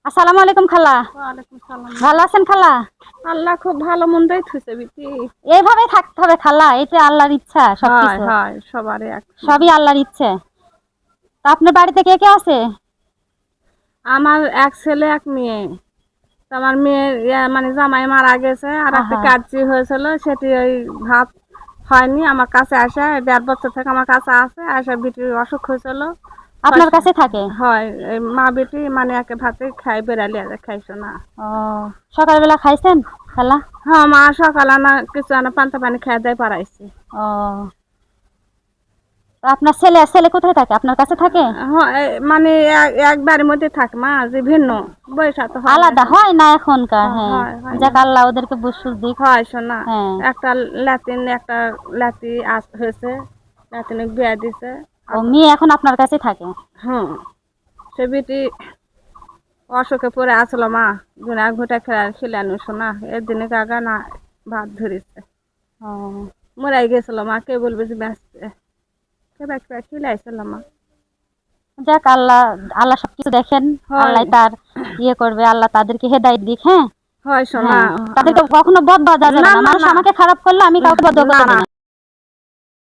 আসসালামু আলাইকুম খালা। ওয়ালাইকুম সালাম। ভালো আছেন খালা? আল্লাহ খুব ভালো মন্দই থুইছে বিটি। এইভাবেই থাকতে হবে খালা, এটা আল্লাহর ইচ্ছা। হয় সবকিছু হয় সবারই এক সমান। সবই আল্লাহর ইচ্ছে। তা আপনার বাড়িতে কে কে আছে? আমার এক ছেলে এক মেয়ে। তো আমার মেয়ের মানে জামাই মারা গেছে, আর একটা আহা। কাচ্চি হয়েছিল, সেটি ওই ভাত হয়নি। আমার কাছে আসে 1.5 বছর থেকে আমার কাছে আসে, আসে বিটির অসুখ হয়েছিল। আপনার কাছে থাকে? হয় এই মা বেটি মানে একে ভাতে খাই বেড়ালি আর খাইছো না। ও, সকালবেলা খাইছেন খালা? হ্যাঁ মা সকালে না কিছু আনা পান্তা পানি খেয়ে দেয় পারাইছি। ও, তা আপনার ছেলে ছেলে কোথায় থাকে? আপনার কাছে থাকে? হ্যাঁ মানে এক বাড়ির মধ্যে থাকে মা, যে ভিন্ন বৈশা তো হয় না আলাদা এখন। হয় না এখনকার। হ্যাঁ, হ্যাঁ, হয় হয় না। যাক আল্লাহ ওদেরকে বুঝ দিক। হয় শোনা। হ্যাঁ। একটা ল্যাটিন একটা ল্যাটি হয়েছে, ল্যাটিনে বিয়া দিছে। ও, মেয়ে এখন আপনার কাছে থাকে? হুম, সে বেটি অসুখে পড়ে আসলো মা, গুনা ঘুটা খেলানো শোনা, এর দিনে কাকা না ভাত ধরেছে। ও, মরাই গেছিল মা, কে বলবে যে ব্যস্ত কে ব্যস্ত খিলাইছিল মা। যাক আল্লাহ, আল্লাহ সবকিছু দেখেন। হয় আল্লাহ তার ইয়ে করবে, আল্লাহ তাদেরকে হেদায়েত দিক। হ্যাঁ। হয় শোনা। হ্যাঁ, তাদেরকে কখনো বদদোয়া দেওয়া যাবে না না। না মানুষ না আমাকে খারাপ করলে আমি কাউকে বদদোয়া না করতে না দেব না।